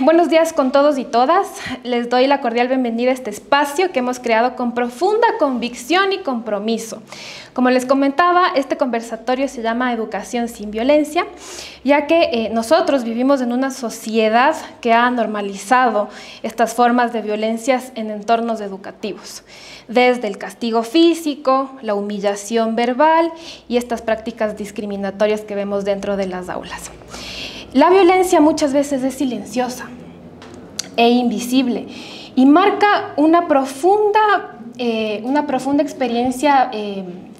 Buenos días con todos y todas. Les doy la cordial bienvenida a este espacio que hemos creado con profunda convicción y compromiso. Como les comentaba, este conversatorio se llama Educación sin Violencia, ya que nosotros vivimos en una sociedad que ha normalizado estas formas de violencias en entornos educativos, desde el castigo físico, la humillación verbal y estas prácticas discriminatorias que vemos dentro de las aulas. La violencia muchas veces es silenciosa e invisible y marca una profunda experiencia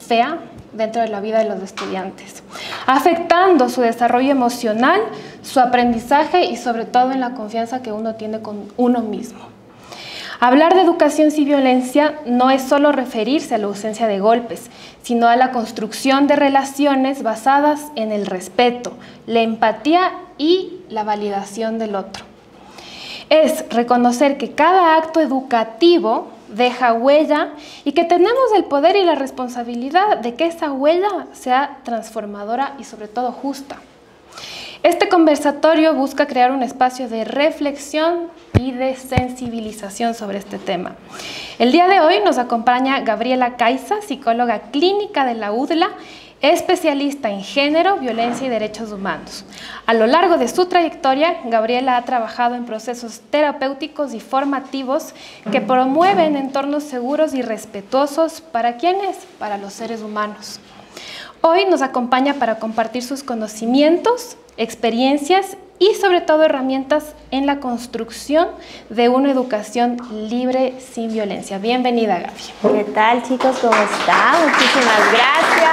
fea dentro de la vida de los estudiantes, afectando su desarrollo emocional, su aprendizaje y sobre todo en la confianza que uno tiene con uno mismo. Hablar de educación sin violencia no es solo referirse a la ausencia de golpes, sino a la construcción de relaciones basadas en el respeto, la empatía y la validación del otro. Es reconocer que cada acto educativo deja huella y que tenemos el poder y la responsabilidad de que esa huella sea transformadora y sobre todo justa. Este conversatorio busca crear un espacio de reflexión y de sensibilización sobre este tema. El día de hoy nos acompaña Gabriela Caiza, psicóloga clínica de la UDLA, especialista en género, violencia y derechos humanos. A lo largo de su trayectoria, Gabriela ha trabajado en procesos terapéuticos y formativos que promueven entornos seguros y respetuosos ¿para quiénes? Para los seres humanos. Hoy nos acompaña para compartir sus conocimientos, experiencias y sobre todo herramientas en la construcción de una educación libre sin violencia. Bienvenida, Gaby. ¿Qué tal, chicos? ¿Cómo están? Muchísimas gracias.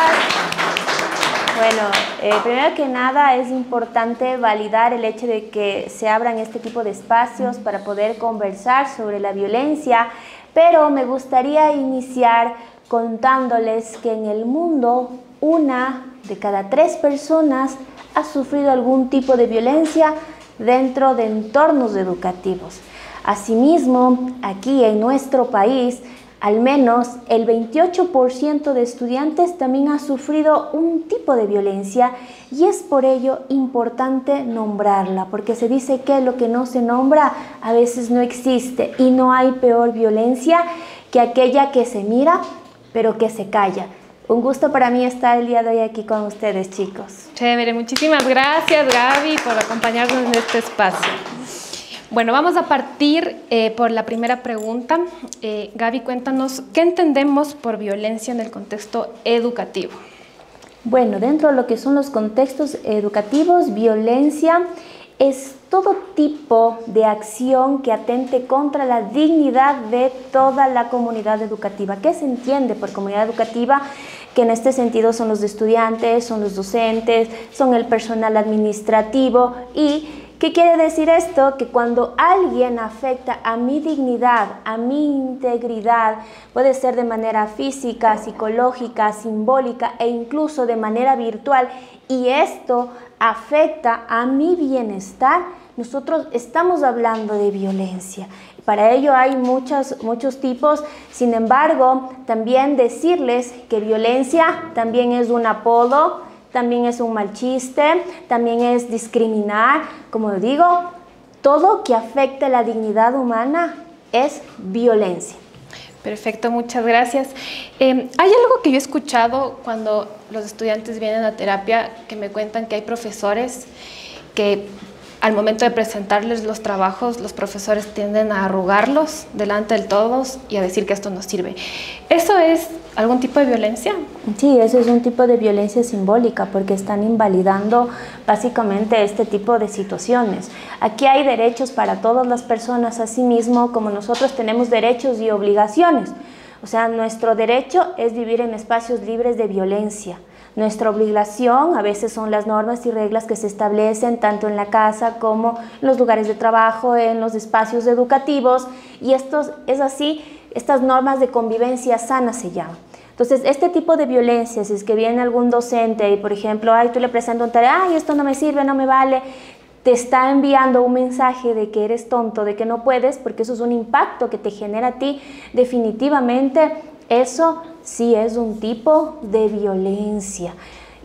Bueno, primero que nada es importante validar el hecho de que se abran este tipo de espacios para poder conversar sobre la violencia, pero me gustaría iniciar contándoles que en el mundo 1 de cada 3 personas ha sufrido algún tipo de violencia dentro de entornos educativos. Asimismo, aquí en nuestro país, al menos el 28% de estudiantes también ha sufrido un tipo de violencia y es por ello importante nombrarla, porque se dice que lo que no se nombra a veces no existe y no hay peor violencia que aquella que se mira pero que se calla. Un gusto para mí estar el día de hoy aquí con ustedes, chicos. Chévere, muchísimas gracias, Gaby, por acompañarnos en este espacio. Bueno, vamos a partir por la primera pregunta. Gaby, cuéntanos, ¿qué entendemos por violencia en el contexto educativo? Bueno, dentro de lo que son los contextos educativos, violencia es todo tipo de acción que atente contra la dignidad de toda la comunidad educativa. ¿Qué se entiende por comunidad educativa? Que en este sentido son los estudiantes, son los docentes, son el personal administrativo. ¿Y qué quiere decir esto? Que cuando alguien afecta a mi dignidad, a mi integridad, puede ser de manera física, psicológica, simbólica e incluso de manera virtual, y esto afecta a mi bienestar, nosotros estamos hablando de violencia. Para ello hay muchos tipos, sin embargo, también decirles que violencia también es un apodo, también es un mal chiste, también es discriminar. Como digo, todo que afecte la dignidad humana es violencia. Perfecto, muchas gracias. Hay algo que yo he escuchado cuando los estudiantes vienen a terapia, que me cuentan que hay profesores que al momento de presentarles los trabajos, los profesores tienden a arrugarlos delante de todos y a decir que esto no sirve. ¿Eso es algún tipo de violencia? Sí, eso es un tipo de violencia simbólica porque están invalidando básicamente este tipo de situaciones. Aquí hay derechos para todas las personas, asimismo como nosotros tenemos derechos y obligaciones. O sea, nuestro derecho es vivir en espacios libres de violencia. Nuestra obligación a veces son las normas y reglas que se establecen tanto en la casa como en los lugares de trabajo, en los espacios educativos, y esto es así, estas normas de convivencia sana se llaman. Entonces, este tipo de violencia, si es que viene algún docente y, por ejemplo, tú le presentas un tarea, esto no me sirve, no me vale, te está enviando un mensaje de que eres tonto, de que no puedes, porque eso es un impacto que te genera a ti, definitivamente eso sí es un tipo de violencia.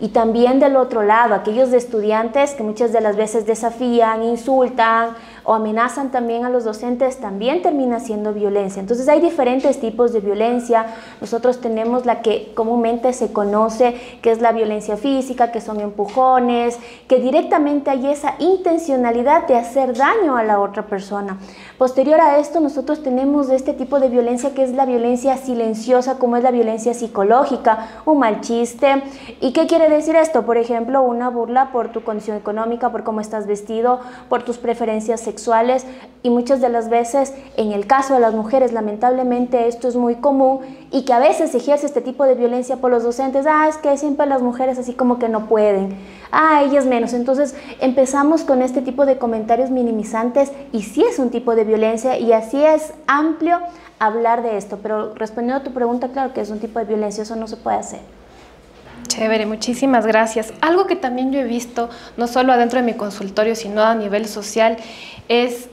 Y también del otro lado, aquellos estudiantes que muchas de las veces desafían, insultan o amenazan también a los docentes, también termina siendo violencia. Entonces hay diferentes tipos de violencia. Nosotros tenemos la que comúnmente se conoce, que es la violencia física, que son empujones, que directamente hay esa intencionalidad de hacer daño a la otra persona. Posterior a esto, nosotros tenemos este tipo de violencia que es la violencia silenciosa, como es la violencia psicológica, un mal chiste. ¿Y qué quiere decir esto? Por ejemplo, una burla por tu condición económica, por cómo estás vestido, por tus preferencias sexuales, y muchas de las veces, en el caso de las mujeres, lamentablemente esto es muy común, y que a veces se ejerce este tipo de violencia por los docentes. Es que siempre las mujeres así como que no pueden, ellas menos. Entonces empezamos con este tipo de comentarios minimizantes, y sí es un tipo de violencia, y así es amplio hablar de esto. Pero respondiendo a tu pregunta, claro que es un tipo de violencia, eso no se puede hacer. Chévere, muchísimas gracias. Algo que también yo he visto, no solo adentro de mi consultorio, sino a nivel social, es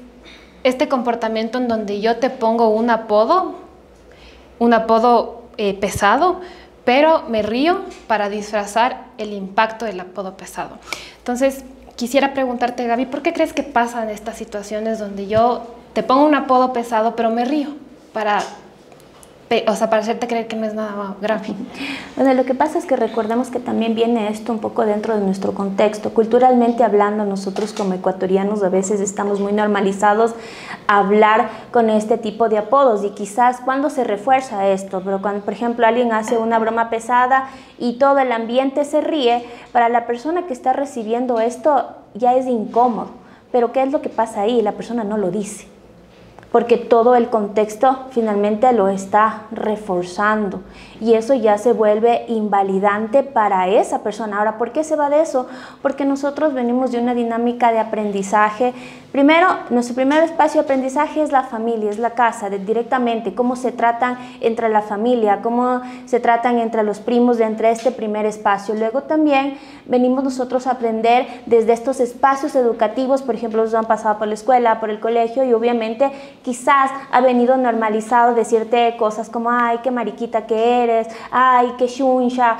este comportamiento en donde yo te pongo un apodo pesado, pero me río para disfrazar el impacto del apodo pesado. Entonces, quisiera preguntarte, Gaby, ¿por qué crees que pasan estas situaciones donde yo te pongo un apodo pesado, pero me río para hacerte creer que no es nada grave? Bueno, lo que pasa es que recordemos que también viene esto un poco dentro de nuestro contexto. Culturalmente hablando, nosotros como ecuatorianos a veces estamos muy normalizados a hablar con este tipo de apodos, y quizás cuando se refuerza esto, pero cuando, por ejemplo, alguien hace una broma pesada y todo el ambiente se ríe, para la persona que está recibiendo esto ya es incómodo. Pero ¿qué es lo que pasa ahí? La persona no lo dice, porque todo el contexto finalmente lo está reforzando, y eso ya se vuelve invalidante para esa persona. Ahora, ¿por qué se va de eso? Porque nosotros venimos de una dinámica de aprendizaje. Primero, nuestro primer espacio de aprendizaje es la familia, es la casa, directamente, cómo se tratan entre la familia, cómo se tratan entre los primos, entre este primer espacio. Luego también venimos nosotros a aprender desde estos espacios educativos. Por ejemplo, los han pasado por la escuela, por el colegio, y obviamente quizás ha venido normalizado decirte cosas como ay, qué mariquita que eres, ay, qué chuncha,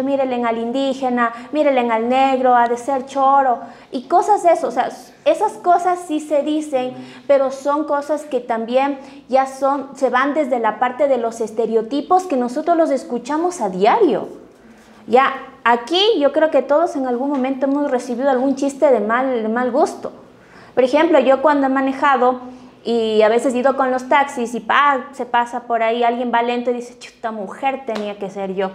mírenle al indígena, mírenle al negro, ha de ser choro, y cosas de eso. O sea, esas cosas sí se dicen, pero son cosas que también ya se van desde la parte de los estereotipos que nosotros los escuchamos a diario. Ya, aquí yo creo que todos en algún momento hemos recibido algún chiste de mal gusto. Por ejemplo, yo cuando he manejado y a veces he ido con los taxis y se pasa por ahí, alguien va lento y dice, chuta, mujer tenía que ser yo.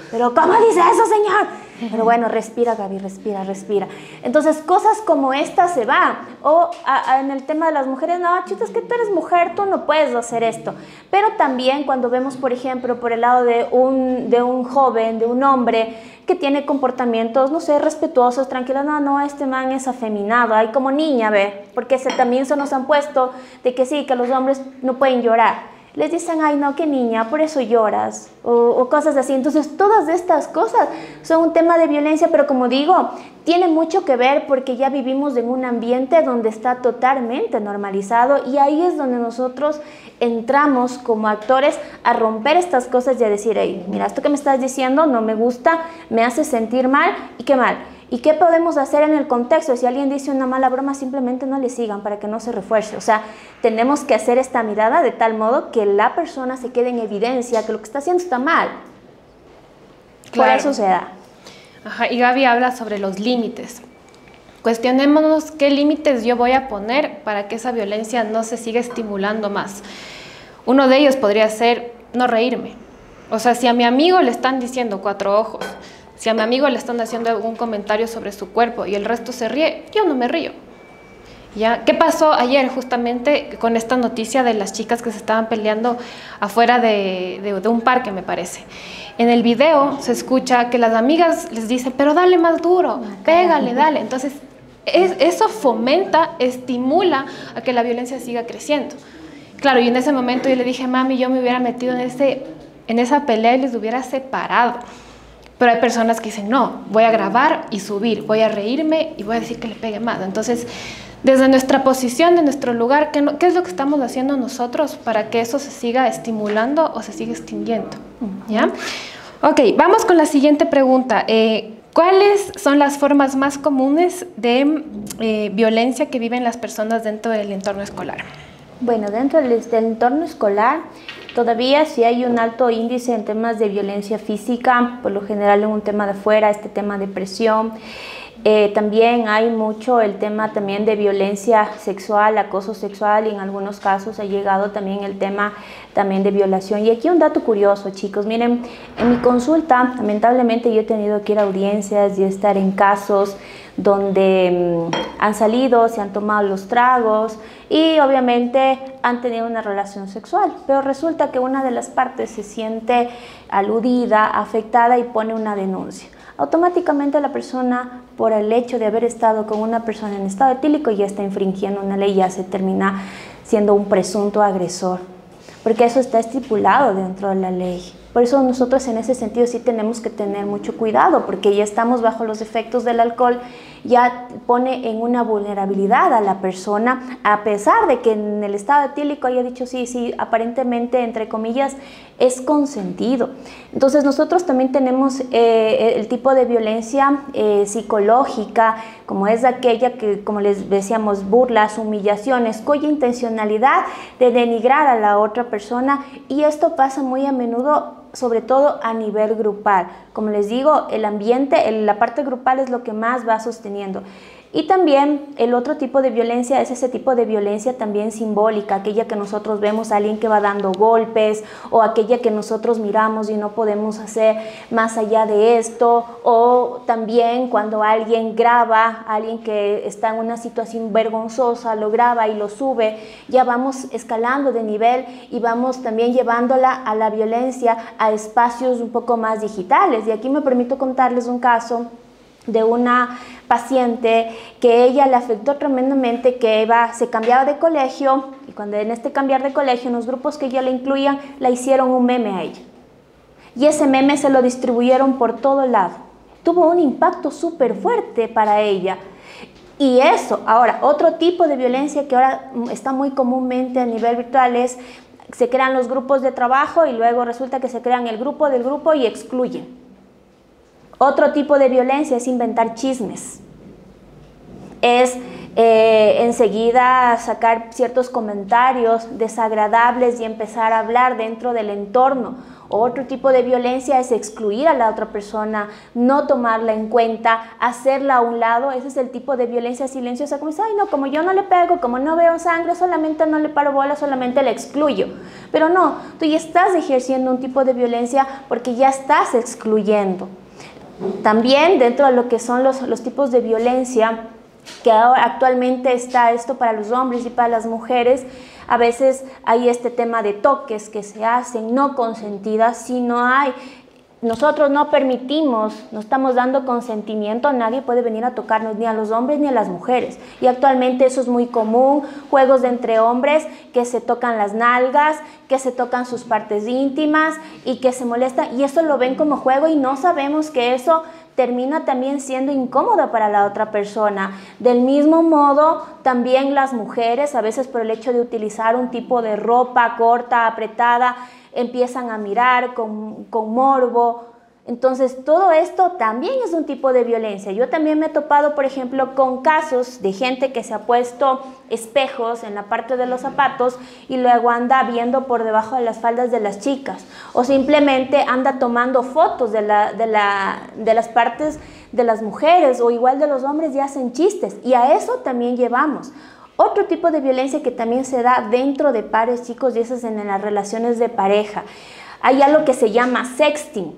Pero ¿cómo dice eso, señor? Pero bueno, respira, Gaby, respira. Entonces, cosas como estas se van. O en el tema de las mujeres, no, chuta, es que tú eres mujer, tú no puedes hacer esto. Pero también cuando vemos, por ejemplo, por el lado de un joven, de un hombre, que tiene comportamientos, no sé, respetuosos, tranquilos, no, este man es afeminado, hay como niña, ve, porque también se nos han puesto de que sí, que los hombres no pueden llorar. Les dicen, ay no, qué niña, por eso lloras, o cosas así. Entonces, todas estas cosas son un tema de violencia, pero como digo, tiene mucho que ver porque ya vivimos en un ambiente donde está totalmente normalizado, y ahí es donde nosotros entramos como actores a romper estas cosas y a decir, hey, mira, esto que me estás diciendo no me gusta, me hace sentir mal, y qué mal. ¿Y qué podemos hacer en el contexto? Si alguien dice una mala broma, simplemente no le sigan para que no se refuerce. O sea, tenemos que hacer esta mirada de tal modo que la persona se quede en evidencia que lo que está haciendo está mal. Claro. Por eso se da. Ajá, y Gaby habla sobre los límites. Cuestionémonos qué límites yo voy a poner para que esa violencia no se siga estimulando más. Uno de ellos podría ser no reírme. O sea, si a mi amigo le están diciendo 4 ojos, si a mi amigo le están haciendo algún comentario sobre su cuerpo y el resto se ríe, yo no me río. ¿Ya? ¿Qué pasó ayer justamente con esta noticia de las chicas que se estaban peleando afuera de un parque, me parece? En el video se escucha que las amigas les dicen, pero dale más duro, pégale, dale. Entonces, eso fomenta, estimula a que la violencia siga creciendo. Claro, y en ese momento yo le dije, mami, yo me hubiera metido en esa pelea y les hubiera separado. Pero hay personas que dicen, no, voy a grabar y subir, voy a reírme y voy a decir que le pegue más. Entonces, desde nuestra posición, de nuestro lugar, ¿qué es lo que estamos haciendo nosotros para que eso se siga estimulando o se siga extinguiendo? ¿Ya? Ok, vamos con la siguiente pregunta. ¿Cuáles son las formas más comunes de violencia que viven las personas dentro del entorno escolar? Bueno, dentro del entorno escolar todavía sí hay un alto índice en temas de violencia física, por lo general en un tema de afuera, este tema de presión. También hay mucho el tema también de violencia sexual, acoso sexual, y en algunos casos ha llegado también el tema también de violación. Y aquí un dato curioso, chicos, miren, en mi consulta lamentablemente yo he tenido que ir a audiencias y estar en casos donde han salido, se han tomado los tragos y obviamente han tenido una relación sexual, pero resulta que una de las partes se siente aludida, afectada y pone una denuncia. Automáticamente la persona, por el hecho de haber estado con una persona en estado etílico, ya está infringiendo una ley, ya se termina siendo un presunto agresor, porque eso está estipulado dentro de la ley. Por eso nosotros en ese sentido sí tenemos que tener mucho cuidado, porque ya estamos bajo los efectos del alcohol, ya pone en una vulnerabilidad a la persona, a pesar de que en el estado etílico haya dicho sí, aparentemente, entre comillas, es consentido. Entonces nosotros también tenemos el tipo de violencia psicológica, como es aquella que, como les decíamos, burlas, humillaciones, cuya intencionalidad de denigrar a la otra persona, y esto pasa muy a menudo, sobre todo a nivel grupal. Como les digo, el ambiente, la parte grupal es lo que más va sosteniendo. Y también el otro tipo de violencia es ese tipo de violencia también simbólica, aquella que nosotros vemos a alguien que va dando golpes, o aquella que nosotros miramos y no podemos hacer más allá de esto, o también cuando alguien graba, alguien que está en una situación vergonzosa, lo graba y lo sube, ya vamos escalando de nivel y vamos también llevándola a la violencia a espacios un poco más digitales. Y aquí me permito contarles un caso de una paciente que ella le afectó tremendamente, que se cambiaba de colegio, y cuando en este cambiar de colegio, en los grupos que ella le incluían, le hicieron un meme a ella. Y ese meme se lo distribuyeron por todo lado. Tuvo un impacto súper fuerte para ella. Y eso, ahora, otro tipo de violencia que ahora está muy comúnmente a nivel virtual es, se crean los grupos de trabajo y luego resulta que se crean el grupo del grupo y excluyen. Otro tipo de violencia es inventar chismes, es enseguida sacar ciertos comentarios desagradables y empezar a hablar dentro del entorno. Otro tipo de violencia es excluir a la otra persona, no tomarla en cuenta, hacerla a un lado. Ese es el tipo de violencia silenciosa, como dice, ay no, como yo no le pego, como no veo sangre, solamente no le paro bola, solamente le excluyo. Pero no, tú ya estás ejerciendo un tipo de violencia porque ya estás excluyendo. También dentro de lo que son los tipos de violencia, que ahora actualmente está esto para los hombres y para las mujeres, a veces hay este tema de toques que se hacen no consentidas. Si no hay, nosotros no permitimos, no estamos dando consentimiento, nadie puede venir a tocarnos, ni a los hombres ni a las mujeres. Y actualmente eso es muy común, juegos de entre hombres que se tocan las nalgas, que se tocan sus partes íntimas y que se molestan, y eso lo ven como juego y no sabemos que eso termina también siendo incómodo para la otra persona. Del mismo modo, también las mujeres, a veces por el hecho de utilizar un tipo de ropa corta, apretada, empiezan a mirar con morbo. Entonces, todo esto también es un tipo de violencia. Yo también me he topado, por ejemplo, con casos de gente que se ha puesto espejos en la parte de los zapatos y luego anda viendo por debajo de las faldas de las chicas, o simplemente anda tomando fotos de las partes de las mujeres, o igual de los hombres, y hacen chistes, y a eso también llevamos. Otro tipo de violencia que también se da dentro de pares, chicos, y eso es en las relaciones de pareja. Hay algo que se llama sexting.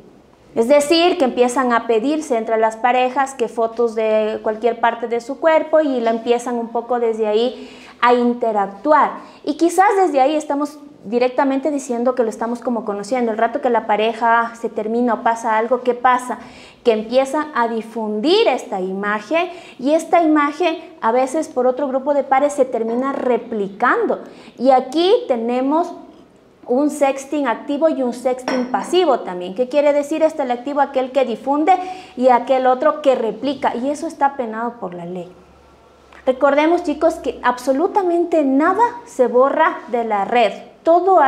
Es decir, que empiezan a pedirse entre las parejas que fotos de cualquier parte de su cuerpo, y la empiezan un poco desde ahí a interactuar. Y quizás desde ahí estamos directamente diciendo que lo estamos como conociendo. El rato que la pareja se termina o pasa algo, ¿qué pasa? Que empiezan a difundir esta imagen, y esta imagen a veces por otro grupo de pares se termina replicando. Y aquí tenemos un sexting activo y un sexting pasivo también. ¿Qué quiere decir esto? El activo, aquel que difunde, y aquel otro que replica, y eso está penado por la ley. Recordemos, chicos, que absolutamente nada se borra de la red.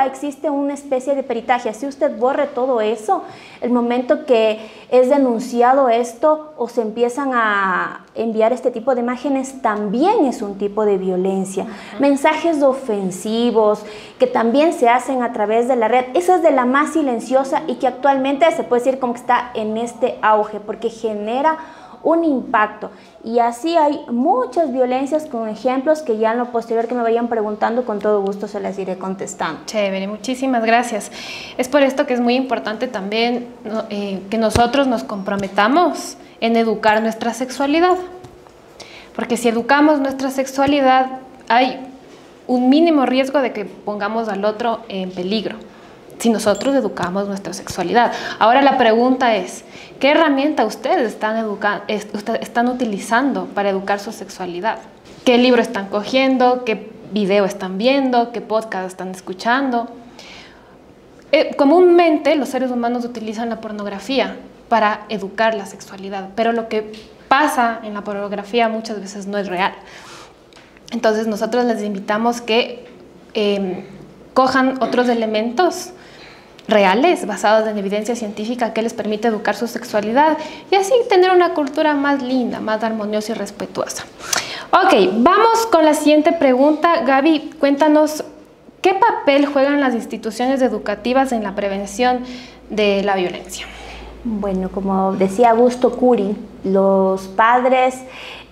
existe una especie de peritaje. Si usted borre todo eso, el momento que es denunciado esto o se empiezan a enviar este tipo de imágenes, también es un tipo de violencia. Mensajes ofensivos que también se hacen a través de la red, esa es de la más silenciosa y que actualmente se puede decir como que está en este auge, porque genera un impacto. Y así hay muchas violencias con ejemplos que ya en lo posterior que me vayan preguntando, con todo gusto se las iré contestando. Chévere, muchísimas gracias. Es por esto que es muy importante también que nosotros nos comprometamos en educar nuestra sexualidad. Porque si educamos nuestra sexualidad, hay un mínimo riesgo de que pongamos al otro en peligro, si nosotros educamos nuestra sexualidad. Ahora la pregunta es, ¿qué herramienta ustedes están utilizando para educar su sexualidad? ¿Qué libro están cogiendo? ¿Qué video están viendo? ¿Qué podcast están escuchando? Comúnmente los seres humanos utilizan la pornografía para educar la sexualidad, pero lo que pasa en la pornografía muchas veces no es real. Entonces nosotros les invitamos que cojan otros elementos reales, basados en evidencia científica que les permite educar su sexualidad y así tener una cultura más linda, más armoniosa y respetuosa. Ok, vamos con la siguiente pregunta. Gaby, cuéntanos, ¿qué papel juegan las instituciones educativas en la prevención de la violencia? Bueno, como decía Augusto Curi, los padres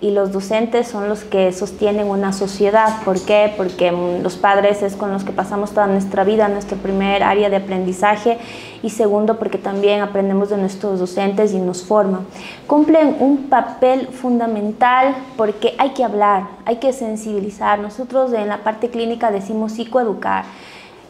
y los docentes son los que sostienen una sociedad. ¿Por qué? Porque los padres es con los que pasamos toda nuestra vida, nuestro primer área de aprendizaje, y segundo, porque también aprendemos de nuestros docentes y nos forman. Cumplen un papel fundamental porque hay que hablar, hay que sensibilizar. Nosotros en la parte clínica decimos psicoeducar.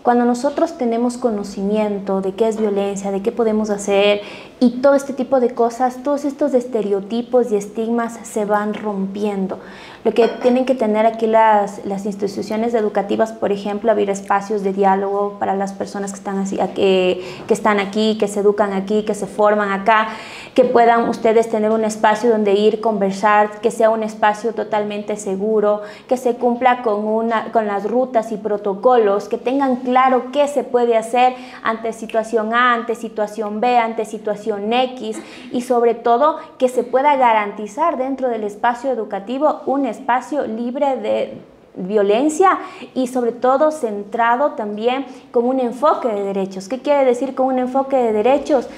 Cuando nosotros tenemos conocimiento de qué es violencia, de qué podemos hacer y todo este tipo de cosas, todos estos estereotipos y estigmas se van rompiendo. Lo que tienen que tener aquí las instituciones educativas, por ejemplo, abrir espacios de diálogo para las personas que están aquí, que se educan aquí, que se forman acá, que puedan ustedes tener un espacio donde ir, conversar, que sea un espacio totalmente seguro, que se cumpla con las rutas y protocolos, que tengan claro qué se puede hacer ante situación A, ante situación B, ante situación X, y sobre todo que se pueda garantizar dentro del espacio educativo un espacio libre de violencia y sobre todo centrado también con un enfoque de derechos. ¿Qué quiere decir con un enfoque de derechos?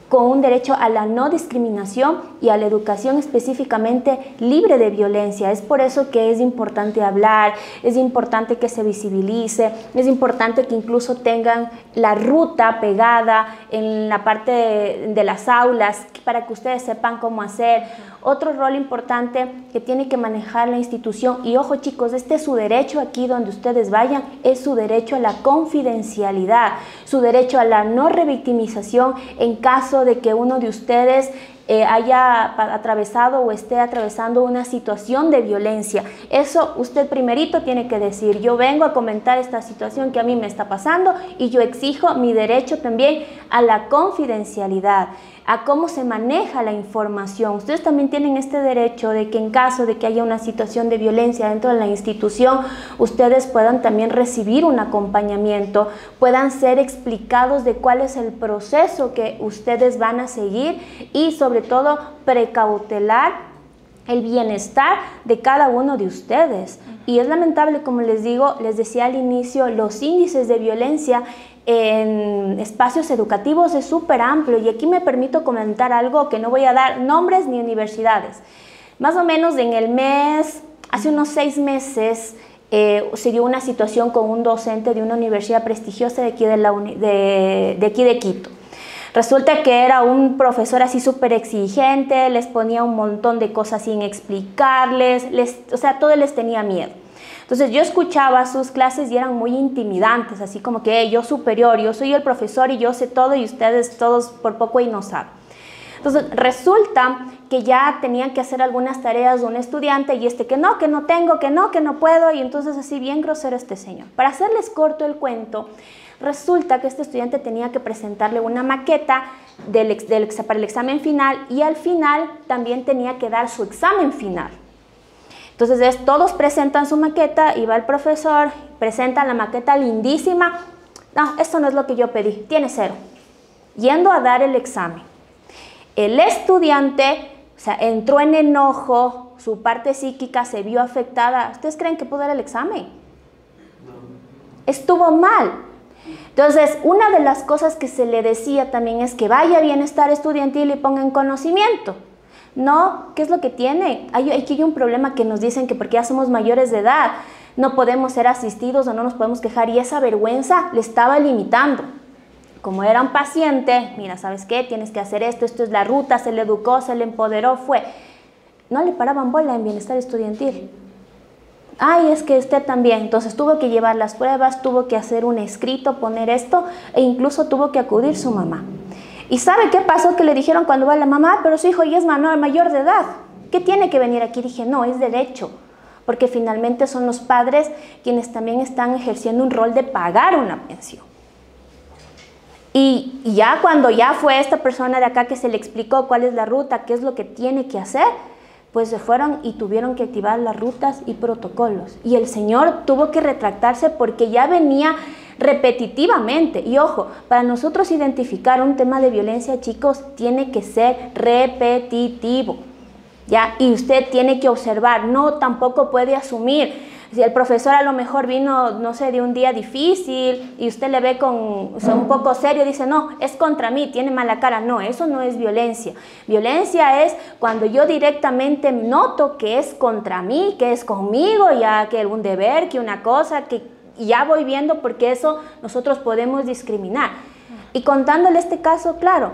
Con un derecho a la no discriminación y a la educación específicamente libre de violencia. Es por eso que es importante hablar, es importante que se visibilice, es importante que incluso tengan la ruta pegada en la parte de las aulas para que ustedes sepan cómo hacer. Otro rol importante que tiene que manejar la institución, y ojo chicos, este es su derecho aquí donde ustedes vayan, es su derecho a la confidencialidad, su derecho a la no revictimización en caso de que uno de ustedes haya atravesado o esté atravesando una situación de violencia. Eso usted primerito tiene que decir: yo vengo a comentar esta situación que a mí me está pasando y yo exijo mi derecho también a la confidencialidad, a cómo se maneja la información. Ustedes también tienen este derecho de que en caso de que haya una situación de violencia dentro de la institución, ustedes puedan también recibir un acompañamiento, puedan ser explicados de cuál es el proceso que ustedes van a seguir y sobre todo precautelar el bienestar de cada uno de ustedes. Y es lamentable, como les digo, les decía al inicio, los índices de violencia en espacios educativos es súper amplio, y aquí me permito comentar algo que no voy a dar nombres ni universidades. Más o menos en el mes, hace unos 6 meses, se dio una situación con un docente de una universidad prestigiosa de aquí de Quito. Resulta que era un profesor así súper exigente, les ponía un montón de cosas sin explicarles, o sea, todo les tenía miedo. Entonces yo escuchaba sus clases y eran muy intimidantes, así como que yo superior, yo soy el profesor y yo sé todo y ustedes todos por poco y no saben. Entonces resulta que ya tenían que hacer algunas tareas de un estudiante y que no tengo, que no puedo, y entonces así bien grosero este señor. Para hacerles corto el cuento, resulta que este estudiante tenía que presentarle una maqueta para el examen final, y al final también tenía que dar su examen final. Entonces todos presentan su maqueta y va el profesor, presenta la maqueta lindísima. No, esto no es lo que yo pedí, tiene 0. Yendo a dar el examen. El estudiante, o sea, entró en enojo, su parte psíquica se vio afectada. ¿Ustedes creen que pudo dar el examen? No. Estuvo mal. Entonces, una de las cosas que se le decía también es que vaya a bienestar estudiantil y ponga en conocimiento. No, ¿qué es lo que tiene? Aquí hay un problema que nos dicen que porque ya somos mayores de edad no podemos ser asistidos o no nos podemos quejar, y esa vergüenza le estaba limitando. Como era un paciente, mira, ¿sabes qué? Tienes que hacer esto, esto es la ruta, se le educó, se le empoderó, fue. No le paraban bola en bienestar estudiantil. Ay, es que usted también. Entonces tuvo que llevar las pruebas, tuvo que hacer un escrito, poner esto, e incluso tuvo que acudir su mamá. ¿Y sabe qué pasó? Que le dijeron cuando va la mamá, pero su hijo ya es mayor de edad. ¿Qué tiene que venir aquí? Dije, no, es derecho. Porque finalmente son los padres quienes también están ejerciendo un rol de pagar una pensión. Y ya cuando ya fue esta persona de acá que se le explicó cuál es la ruta, qué es lo que tiene que hacer, pues se fueron y tuvieron que activar las rutas y protocolos. Y el señor tuvo que retractarse porque ya venía repetitivamente. Y ojo, para nosotros identificar un tema de violencia, chicos, tiene que ser repetitivo, ¿ya? Y usted tiene que observar, no tampoco puede asumir. Si el profesor a lo mejor vino, no sé, de un día difícil y usted le ve o sea, un poco serio, dice, no, es contra mí, tiene mala cara. No, eso no es violencia. Violencia es cuando yo directamente noto que es contra mí, que es conmigo, ya que un deber, que una cosa, que ya voy viendo, porque eso nosotros podemos discriminar. Y contándole este caso, claro,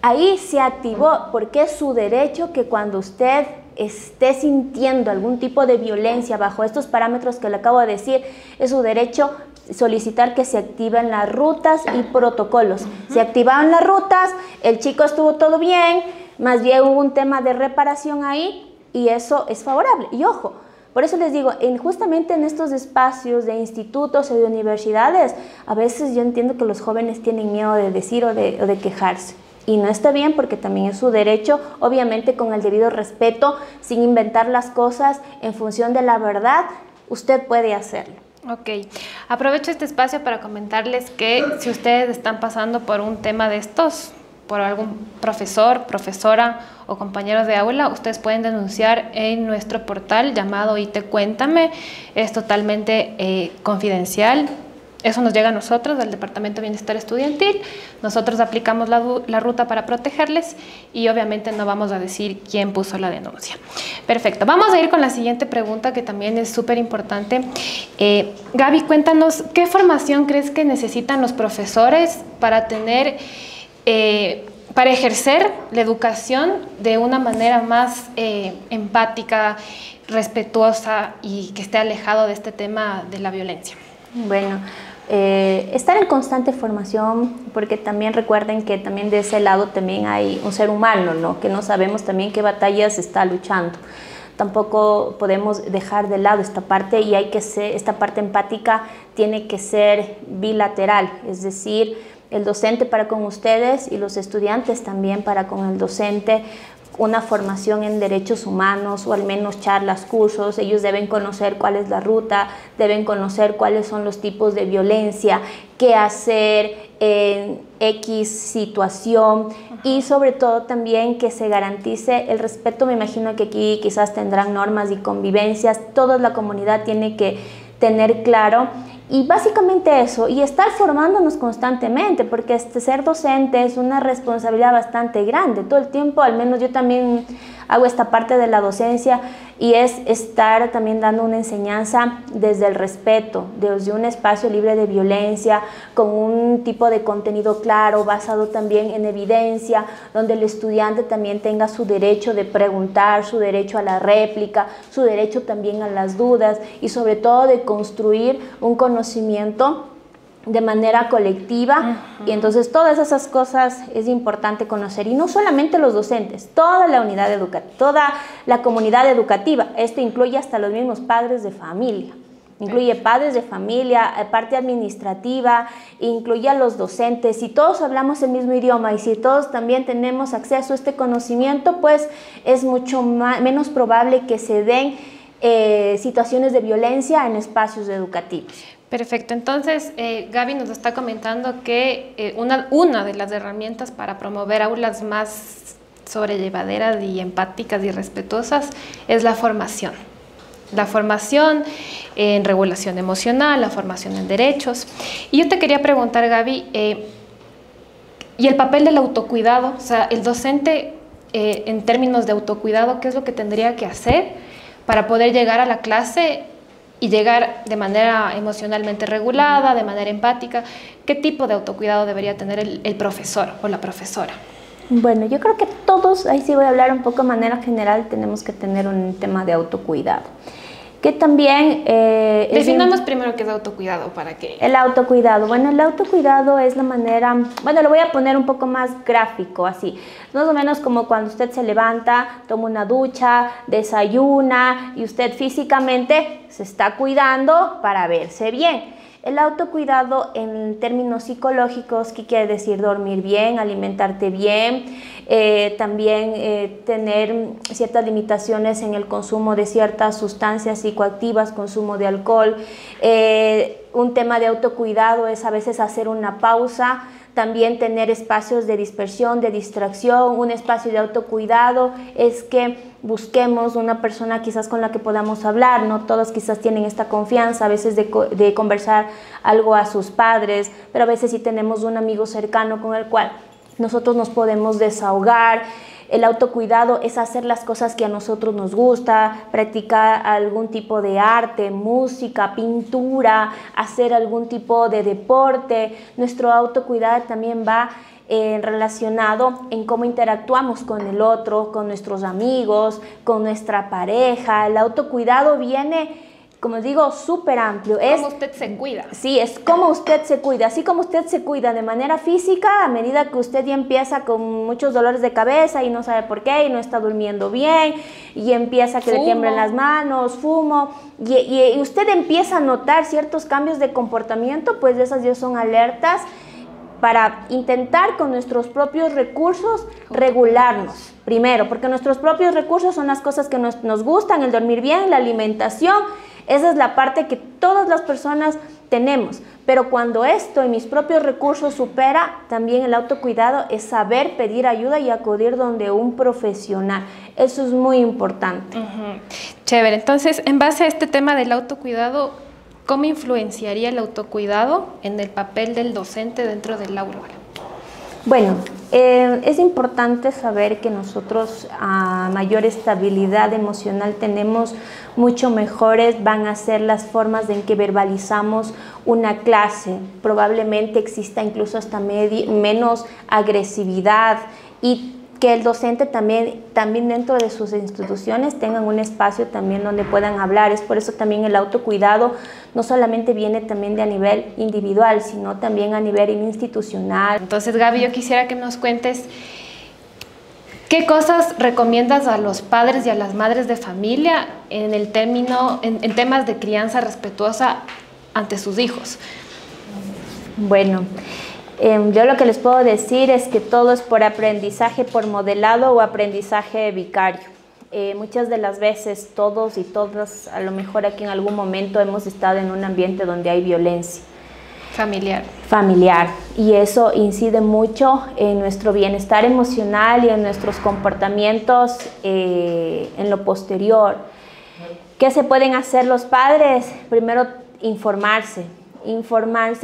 ahí se activó, porque es su derecho que cuando usted esté sintiendo algún tipo de violencia bajo estos parámetros que le acabo de decir, es su derecho solicitar que se activen las rutas y protocolos. Se activaron las rutas, el chico estuvo todo bien, más bien hubo un tema de reparación ahí y eso es favorable. Y ojo, por eso les digo, justamente en estos espacios de institutos o de universidades, a veces yo entiendo que los jóvenes tienen miedo de decir o de quejarse. Y no está bien, porque también es su derecho, obviamente con el debido respeto, sin inventar las cosas en función de la verdad, usted puede hacerlo. Ok, aprovecho este espacio para comentarles que si ustedes están pasando por un tema de estos, por algún profesor, profesora o compañeros de aula, ustedes pueden denunciar en nuestro portal llamado IT Cuéntame. Es totalmente confidencial. Eso nos llega a nosotros, al Departamento de Bienestar Estudiantil. Nosotros aplicamos la ruta para protegerles y obviamente no vamos a decir quién puso la denuncia. Perfecto, vamos a ir con la siguiente pregunta, que también es súper importante. Gaby, cuéntanos, ¿qué formación crees que necesitan los profesores para para ejercer la educación de una manera más empática, respetuosa y que esté alejado de este tema de la violencia? Bueno, estar en constante formación, porque también recuerden que también de ese lado también hay un ser humano, ¿no? Que no sabemos también qué batallas está luchando. Tampoco podemos dejar de lado esta parte, y esta parte empática tiene que ser bilateral, es decir, el docente para con ustedes y los estudiantes también para con el docente. Una formación en derechos humanos, o al menos charlas, cursos. Ellos deben conocer cuál es la ruta, deben conocer cuáles son los tipos de violencia, qué hacer en X situación, y sobre todo también que se garantice el respeto. Me imagino que aquí quizás tendrán normas y convivencias, toda la comunidad tiene que tener claro. Y básicamente eso, y estar formándonos constantemente, porque ser docente es una responsabilidad bastante grande. Todo el tiempo, al menos yo también hago esta parte de la docencia, y es estar también dando una enseñanza desde el respeto, desde un espacio libre de violencia, con un tipo de contenido claro, basado también en evidencia, donde el estudiante también tenga su derecho de preguntar, su derecho a la réplica, su derecho también a las dudas, y sobre todo de construir un conocimiento de manera colectiva. Y entonces todas esas cosas es importante conocer, y no solamente los docentes, toda la unidad educativa, toda la comunidad educativa. Esto incluye hasta los mismos padres de familia, incluye padres de familia, parte administrativa, incluye a los docentes. Si todos hablamos el mismo idioma y si todos también tenemos acceso a este conocimiento, pues es mucho menos probable que se den situaciones de violencia en espacios educativos. Perfecto, entonces Gaby nos está comentando que una de las herramientas para promover aulas más sobrellevaderas y empáticas y respetuosas es la formación. La formación en regulación emocional, la formación en derechos. Y yo te quería preguntar, Gaby, y el papel del autocuidado, o sea, el docente en términos de autocuidado, ¿qué es lo que tendría que hacer para poder llegar a la clase y llegar de manera emocionalmente regulada, de manera empática? ¿Qué tipo de autocuidado debería tener el profesor o la profesora? Bueno, yo creo que todos, ahí sí voy a hablar un poco de manera general, tenemos que tener un tema de autocuidado. Que también... Definamos primero qué es autocuidado, para que... El autocuidado. Bueno, el autocuidado es la manera... Bueno, lo voy a poner un poco más gráfico, así. Más o menos como cuando usted se levanta, toma una ducha, desayuna y usted físicamente se está cuidando para verse bien. El autocuidado en términos psicológicos, ¿qué quiere decir? Dormir bien, alimentarte bien, también tener ciertas limitaciones en el consumo de ciertas sustancias psicoactivas, consumo de alcohol. Un tema de autocuidado es a veces hacer una pausa, también tener espacios de dispersión, de distracción. Un espacio de autocuidado es que busquemos una persona quizás con la que podamos hablar. No todos quizás tienen esta confianza a veces de conversar algo a sus padres, pero a veces sí tenemos un amigo cercano con el cual nosotros nos podemos desahogar. El autocuidado es hacer las cosas que a nosotros nos gusta, practicar algún tipo de arte, música, pintura, hacer algún tipo de deporte. Nuestro autocuidado también va relacionado en cómo interactuamos con el otro, con nuestros amigos, con nuestra pareja. El autocuidado viene, como digo, súper amplio. ¿Cómo usted se cuida? Sí, es cómo usted se cuida. Así como usted se cuida de manera física, a medida que usted ya empieza con muchos dolores de cabeza y no sabe por qué, y no está durmiendo bien, y empieza que le tiemblen las manos, fumo, y usted empieza a notar ciertos cambios de comportamiento, pues esas ya son alertas para intentar con nuestros propios recursos regularnos. Primero, porque nuestros propios recursos son las cosas que nos gustan, el dormir bien, la alimentación. Esa es la parte que todas las personas tenemos, pero cuando esto y mis propios recursos supera, también el autocuidado es saber pedir ayuda y acudir donde un profesional. Eso es muy importante. Chévere, entonces en base a este tema del autocuidado, ¿cómo influenciaría el autocuidado en el papel del docente dentro del aula? Bueno, es importante saber que nosotros a mayor estabilidad emocional tenemos, mucho mejores van a ser las formas en que verbalizamos una clase. Probablemente exista incluso hasta menos agresividad y que el docente también dentro de sus instituciones tengan un espacio también donde puedan hablar. Es por eso también el autocuidado no solamente viene también de a nivel individual, sino también a nivel institucional. Entonces, Gaby, yo quisiera que nos cuentes qué cosas recomiendas a los padres y a las madres de familia en temas de crianza respetuosa ante sus hijos. Bueno, yo lo que les puedo decir es que todo es por aprendizaje, por modelado o aprendizaje vicario. Muchas de las veces todos y todas, a lo mejor aquí en algún momento hemos estado en un ambiente donde hay violencia. Familiar. Y eso incide mucho en nuestro bienestar emocional y en nuestros comportamientos en lo posterior. ¿Qué se pueden hacer los padres? Primero, informarse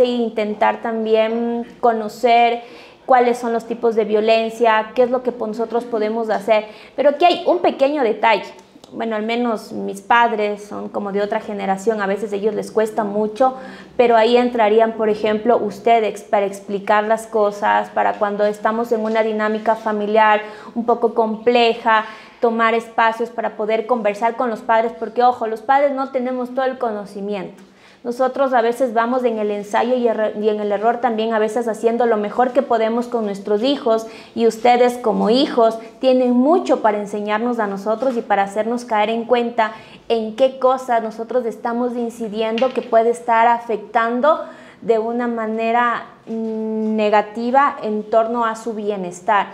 e intentar también conocer cuáles son los tipos de violencia, qué es lo que nosotros podemos hacer. Pero aquí hay un pequeño detalle. Bueno, al menos mis padres son como de otra generación, a veces a ellos les cuesta mucho, pero ahí entrarían, por ejemplo, ustedes para explicar las cosas, para cuando estamos en una dinámica familiar un poco compleja, tomar espacios para poder conversar con los padres, porque ojo, los padres no tenemos todo el conocimiento. Nosotros a veces vamos en el ensayo y en el error también, a veces haciendo lo mejor que podemos con nuestros hijos, y ustedes como hijos tienen mucho para enseñarnos a nosotros y para hacernos caer en cuenta en qué cosas nosotros estamos incidiendo que puede estar afectando de una manera negativa en torno a su bienestar.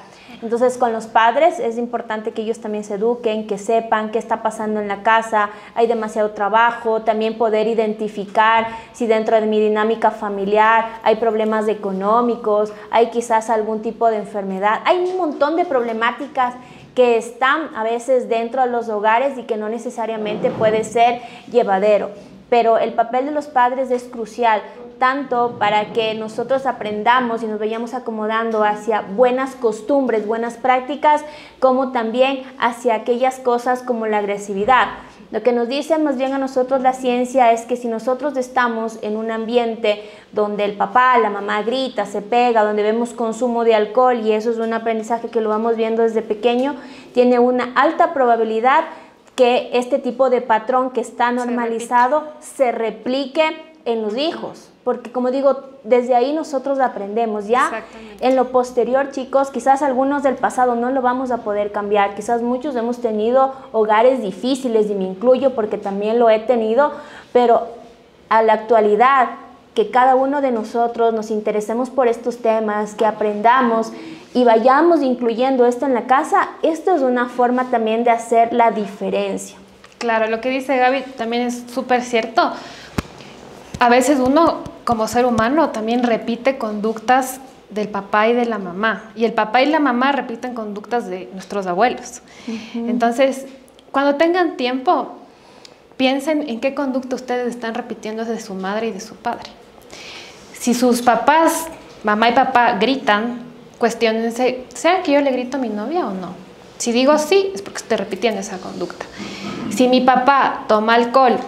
Entonces, con los padres es importante que ellos también se eduquen, que sepan qué está pasando en la casa, hay demasiado trabajo, también poder identificar si dentro de mi dinámica familiar hay problemas económicos, hay quizás algún tipo de enfermedad, hay un montón de problemáticas que están a veces dentro de los hogares y que no necesariamente puede ser llevadero. Pero el papel de los padres es crucial, tanto para que nosotros aprendamos y nos vayamos acomodando hacia buenas costumbres, buenas prácticas, como también hacia aquellas cosas como la agresividad. Lo que nos dice más bien a nosotros la ciencia es que si nosotros estamos en un ambiente donde el papá, la mamá grita, se pega, donde vemos consumo de alcohol, y eso es un aprendizaje que lo vamos viendo desde pequeño, tiene una alta probabilidad que este tipo de patrón que está normalizado se replique en los hijos, porque como digo, desde ahí nosotros aprendemos ya. En lo posterior, chicos, quizás algunos del pasado no lo vamos a poder cambiar, quizás muchos hemos tenido hogares difíciles, y me incluyo porque también lo he tenido, pero a la actualidad, que cada uno de nosotros nos interesemos por estos temas, que aprendamos y vayamos incluyendo esto en la casa, esto es una forma también de hacer la diferencia. Claro, lo que dice Gaby también es súper cierto. A veces uno, como ser humano, también repite conductas del papá y de la mamá. Y el papá y la mamá repiten conductas de nuestros abuelos. Entonces, cuando tengan tiempo, piensen en qué conducta ustedes están repitiendo de su madre y de su padre. Si sus papás, mamá y papá, gritan, cuestionense, ¿será que yo le grito a mi novia o no? Si digo sí, es porque estoy repitiendo esa conducta. Si mi papá toma alcohol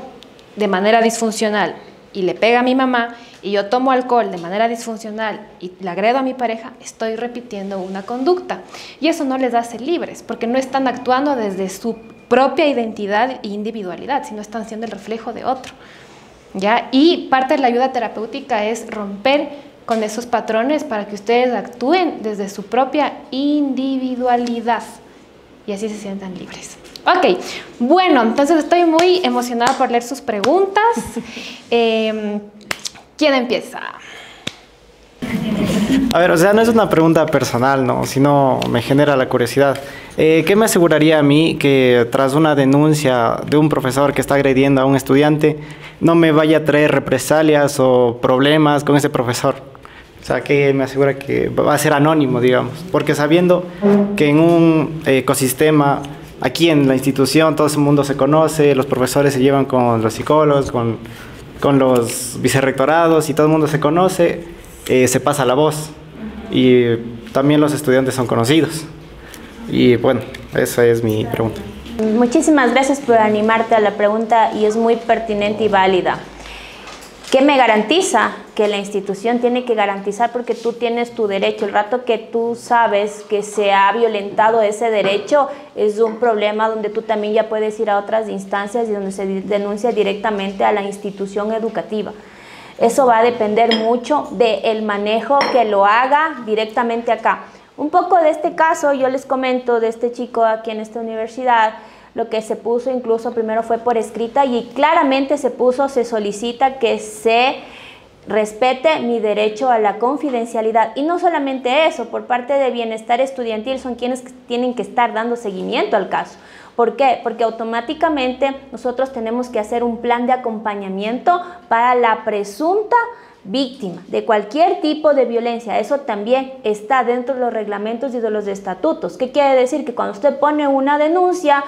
de manera disfuncional y le pega a mi mamá, y yo tomo alcohol de manera disfuncional y le agredo a mi pareja, estoy repitiendo una conducta. Y eso no les hace libres, porque no están actuando desde su propia identidad e individualidad, sino están siendo el reflejo de otro, ¿ya? Y parte de la ayuda terapéutica es romper con esos patrones para que ustedes actúen desde su propia individualidad y así se sientan libres. Ok, bueno, entonces estoy muy emocionada por leer sus preguntas. ¿Quién empieza? A ver, o sea, no es una pregunta personal, ¿no? Sino me genera la curiosidad. ¿Qué me aseguraría a mí que tras una denuncia de un profesor que está agrediendo a un estudiante no me vaya a traer represalias o problemas con ese profesor? O sea, ¿qué me asegura que va a ser anónimo, digamos? Porque sabiendo que en un ecosistema, aquí en la institución, todo el mundo se conoce, los profesores se llevan con los psicólogos, con los vicerrectorados y todo el mundo se conoce, se pasa la voz y también los estudiantes son conocidos. Y bueno, esa es mi pregunta. Muchísimas gracias por animarte a la pregunta y es muy pertinente y válida. ¿Qué me garantiza? Que la institución tiene que garantizar, porque tú tienes tu derecho. El rato que tú sabes que se ha violentado ese derecho, es un problema donde tú también ya puedes ir a otras instancias y donde se denuncia directamente a la institución educativa. Eso va a depender mucho del manejo que lo haga directamente acá. Un poco de este caso, yo les comento de este chico aquí en esta universidad. Lo que se puso incluso primero fue por escrita y claramente se solicita que se respete mi derecho a la confidencialidad. Y no solamente eso, por parte de Bienestar Estudiantil son quienes tienen que estar dando seguimiento al caso. ¿Por qué? Porque automáticamente nosotros tenemos que hacer un plan de acompañamiento para la presunta víctima de cualquier tipo de violencia. Eso también está dentro de los reglamentos y de los estatutos. ¿Qué quiere decir? Que cuando usted pone una denuncia,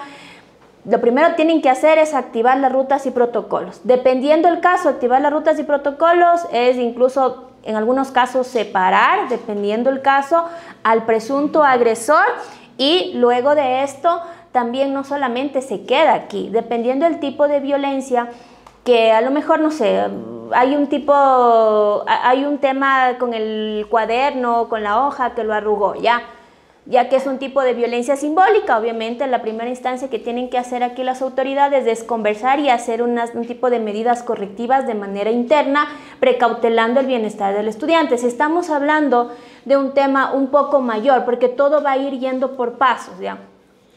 lo primero que tienen que hacer es activar las rutas y protocolos. Dependiendo del caso, activar las rutas y protocolos es incluso en algunos casos separar, dependiendo del caso, al presunto agresor, y luego de esto también no solamente se queda aquí, dependiendo del tipo de violencia, que a lo mejor, no sé, hay un tema con el cuaderno, con la hoja que lo arrugó, ya que es un tipo de violencia simbólica. Obviamente la primera instancia que tienen que hacer aquí las autoridades es conversar y hacer un tipo de medidas correctivas de manera interna, precautelando el bienestar del estudiante. Si estamos hablando de un tema un poco mayor, porque todo va a ir yendo por pasos, ¿ya?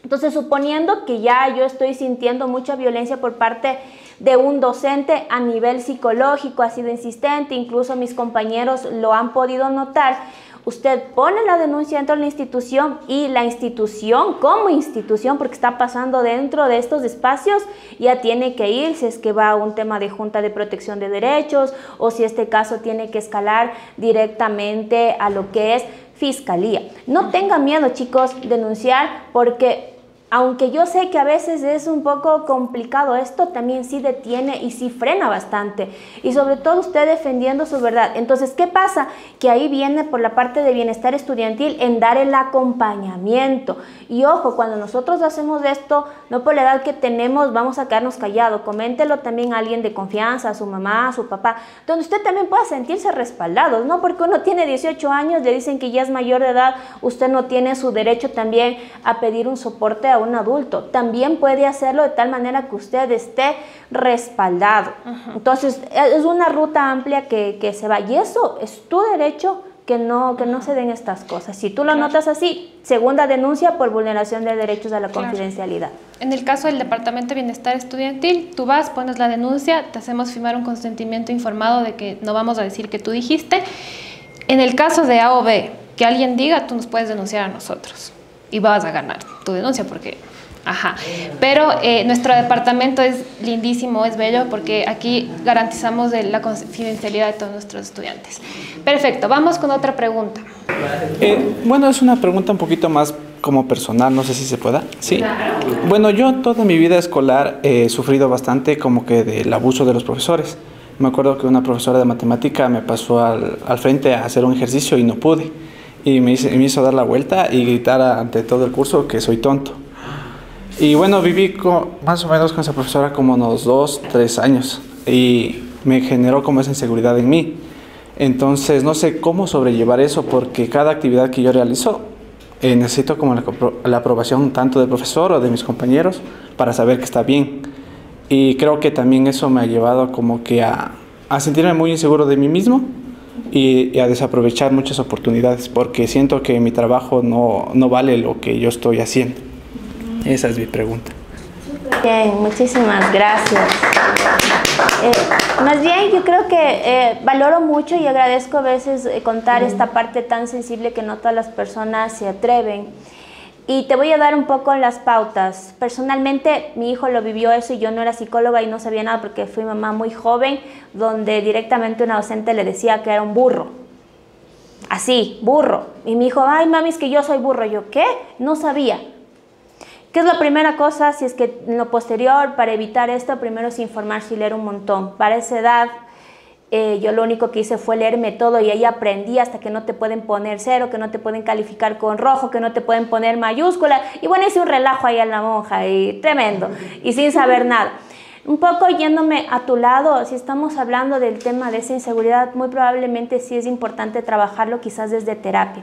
Entonces, suponiendo que ya yo estoy sintiendo mucha violencia por parte de un docente a nivel psicológico, ha sido insistente, incluso mis compañeros lo han podido notar, usted pone la denuncia dentro de la institución y la institución, como institución, porque está pasando dentro de estos espacios, ya tiene que ir, si es que va a un tema de Junta de Protección de Derechos o si este caso tiene que escalar directamente a lo que es Fiscalía. No tengan miedo, chicos, denunciar, porque aunque yo sé que a veces es un poco complicado esto, también sí detiene y sí frena bastante. Y sobre todo usted defendiendo su verdad. Entonces, ¿qué pasa? Que ahí viene por la parte de bienestar estudiantil en dar el acompañamiento. Y ojo, cuando nosotros hacemos esto, no por la edad que tenemos vamos a quedarnos callados. Coméntelo también a alguien de confianza, a su mamá, a su papá, donde usted también pueda sentirse respaldado. No porque uno tiene 18 años, le dicen que ya es mayor de edad, usted no tiene su derecho también a pedir un soporte a un adulto. También puede hacerlo de tal manera que usted esté respaldado. Entonces es una ruta amplia que se va, y eso es tu derecho, que no se den estas cosas. Si tú lo notas así, segunda denuncia por vulneración de derechos a la confidencialidad. En el caso del Departamento de Bienestar Estudiantil, tú vas, pones la denuncia, te hacemos firmar un consentimiento informado de que no vamos a decir que tú dijiste. En el caso de A o B, que alguien diga, tú nos puedes denunciar a nosotros y vas a ganar tu denuncia porque... Pero nuestro departamento es lindísimo, es bello, porque aquí garantizamos la confidencialidad de todos nuestros estudiantes. Perfecto, vamos con otra pregunta. Bueno, es una pregunta un poquito más como personal, no sé si se pueda. Sí. Bueno, yo toda mi vida escolar he sufrido bastante como que del abuso de los profesores. Me acuerdo que una profesora de matemática me pasó al frente a hacer un ejercicio y no pude. Y me hizo dar la vuelta y gritar ante todo el curso que soy tonto. Y bueno, viví más o menos con esa profesora como unos 2, 3 años y me generó como esa inseguridad en mí. Entonces no sé cómo sobrellevar eso, porque cada actividad que yo realizo necesito como la aprobación tanto del profesor o de mis compañeros para saber que está bien. Y creo que también eso me ha llevado como que a sentirme muy inseguro de mí mismo y a desaprovechar muchas oportunidades, porque siento que mi trabajo no vale lo que yo estoy haciendo. Esa es mi pregunta. Bien, muchísimas gracias. Más bien, yo creo que valoro mucho y agradezco a veces contar esta parte tan sensible que no todas las personas se atreven. Y te voy a dar un poco las pautas. Personalmente, mi hijo lo vivió eso y yo no era psicóloga y no sabía nada porque fui mamá muy joven, donde directamente una docente le decía que era un burro. Así, burro. Y mi hijo, ay mami, es que yo soy burro. Yo, ¿qué? No sabía. ¿Qué es la primera cosa? Si es que en lo posterior, para evitar esto, primero es informarse y leer un montón. Para esa edad, yo lo único que hice fue leerme todo y ahí aprendí hasta que no te pueden poner 0, que no te pueden calificar con rojo, que no te pueden poner mayúscula. Y bueno, hice un relajo ahí a la monja y tremendo, y sin saber nada. Un poco yéndome a tu lado, si estamos hablando del tema de esa inseguridad, muy probablemente sí es importante trabajarlo quizás desde terapia.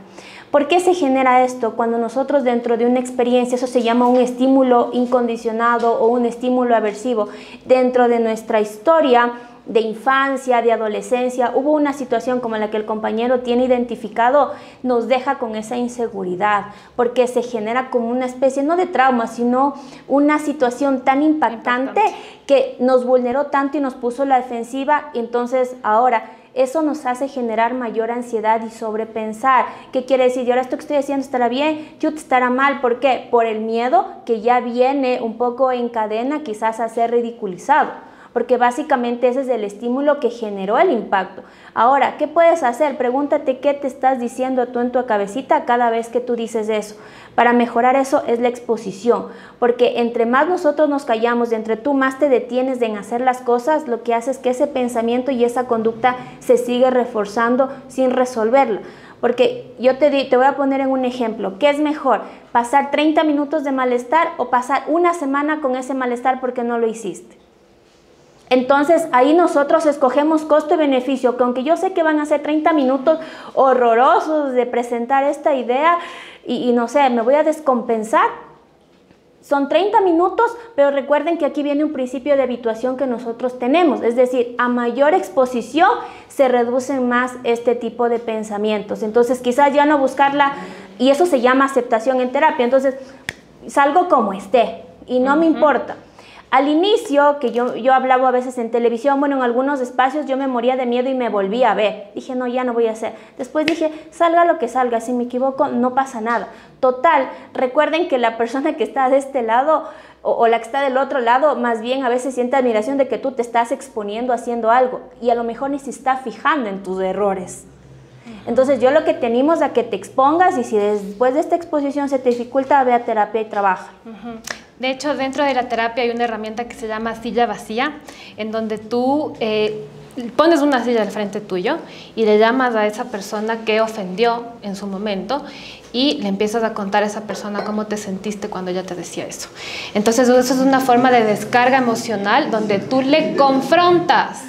¿Por qué se genera esto? Cuando nosotros dentro de una experiencia, eso se llama un estímulo incondicionado o un estímulo aversivo, dentro de nuestra historia de infancia, de adolescencia, hubo una situación como la que el compañero tiene identificado, nos deja con esa inseguridad, porque se genera como una especie, no de trauma, sino una situación tan impactante que nos vulneró tanto y nos puso la defensiva, y entonces ahora eso nos hace generar mayor ansiedad y sobrepensar. ¿Qué quiere decir? ¿Y ahora esto que estoy haciendo estará bien? ¿Chut, estará mal? ¿Por qué? Por el miedo que ya viene un poco en cadena quizás a ser ridiculizado, porque básicamente ese es el estímulo que generó el impacto. Ahora, ¿qué puedes hacer? Pregúntate qué te estás diciendo tú en tu cabecita cada vez que tú dices eso. Para mejorar eso es la exposición, porque entre más nosotros nos callamos, entre tú más te detienes en hacer las cosas, lo que hace es que ese pensamiento y esa conducta se sigue reforzando sin resolverlo. Porque yo te voy a poner en un ejemplo. ¿Qué es mejor? ¿Pasar 30 minutos de malestar o pasar una semana con ese malestar porque no lo hiciste? Entonces ahí nosotros escogemos costo y beneficio, que aunque yo sé que van a ser 30 minutos horrorosos de presentar esta idea y no sé, me voy a descompensar, son 30 minutos, pero recuerden que aquí viene un principio de habituación que nosotros tenemos, es decir, a mayor exposición se reducen más este tipo de pensamientos. Entonces quizás ya no buscarla, y eso se llama aceptación en terapia. Entonces salgo como esté y no me importa. Al inicio, que yo hablaba a veces en televisión, bueno, en algunos espacios yo me moría de miedo y me volví a ver. Dije, no, ya no voy a hacer. Después dije, salga lo que salga, si me equivoco, no pasa nada. Total, recuerden que la persona que está de este lado o la que está del otro lado, más bien a veces siente admiración de que tú te estás exponiendo haciendo algo y a lo mejor ni se está fijando en tus errores. Entonces yo lo que te animo es a que te expongas y si después de esta exposición se te dificulta, ve a terapia y trabaja. De hecho, dentro de la terapia hay una herramienta que se llama silla vacía, en donde tú pones una silla al frente tuyo y le llamas a esa persona que ofendió en su momento y le empiezas a contar a esa persona cómo te sentiste cuando ella te decía eso. Entonces eso es una forma de descarga emocional donde tú le confrontas,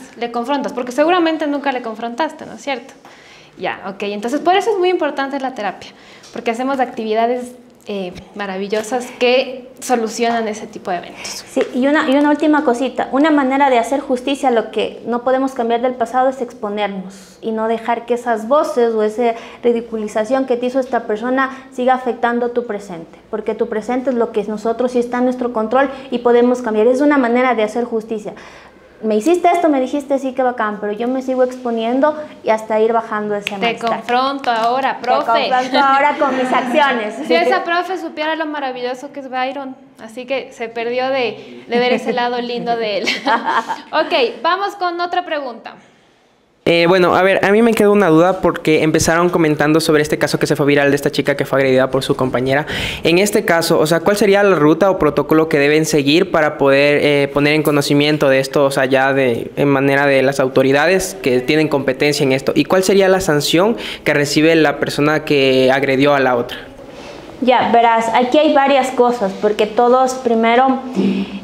porque seguramente nunca le confrontaste, ¿no es cierto? Ya, ok, entonces por eso es muy importante la terapia, porque hacemos actividades maravillosas que solucionan ese tipo de eventos. Sí, y una última cosita, una manera de hacer justicia a lo que no podemos cambiar del pasado es exponernos y no dejar que esas voces o esa ridiculización que te hizo esta persona siga afectando tu presente, porque tu presente es lo que nosotros sí está en nuestro control y podemos cambiar, es una manera de hacer justicia. Me hiciste esto, me dijiste sí, que bacán, pero yo me sigo exponiendo y hasta ir bajando ese malestar. Te confronto ahora, profe. Te confronto ahora con mis acciones. Si esa profe supiera lo maravilloso que es Byron, así que se perdió de ver ese lado lindo de él. Ok, vamos con otra pregunta. Bueno, a ver, a mí me quedó una duda porque empezaron comentando sobre este caso que se fue viral de esta chica que fue agredida por su compañera. En este caso, o sea, ¿cuál sería la ruta o protocolo que deben seguir para poder poner en conocimiento de esto, o sea, ya en manera de las autoridades que tienen competencia en esto? ¿Y cuál sería la sanción que recibe la persona que agredió a la otra? Ya, verás, aquí hay varias cosas, porque todos primero,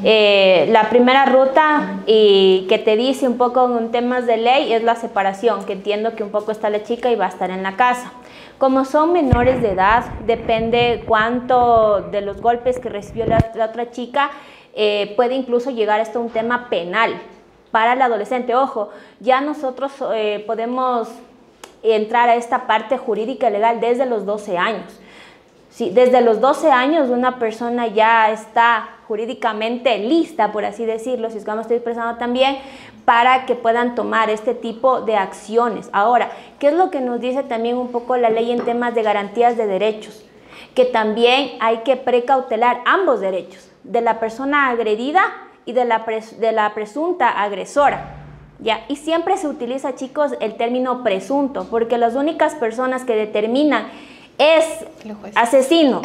la primera ruta y que te dice un poco en temas de ley es la separación, que entiendo que un poco está la chica y va a estar en la casa. Como son menores de edad, depende cuánto de los golpes que recibió la otra chica, puede incluso llegar hasta un tema penal para el adolescente. Ojo, ya nosotros podemos entrar a esta parte jurídica legal desde los 12 años. Sí, desde los 12 años una persona ya está jurídicamente lista, por así decirlo, si es que me estoy expresando también, para que puedan tomar este tipo de acciones. Ahora, ¿qué es lo que nos dice también un poco la ley en temas de garantías de derechos? Que también hay que precautelar ambos derechos, de la persona agredida y de la presunta agresora. ¿Ya? Y siempre se utiliza, chicos, el término presunto, porque las únicas personas que determinan es asesino,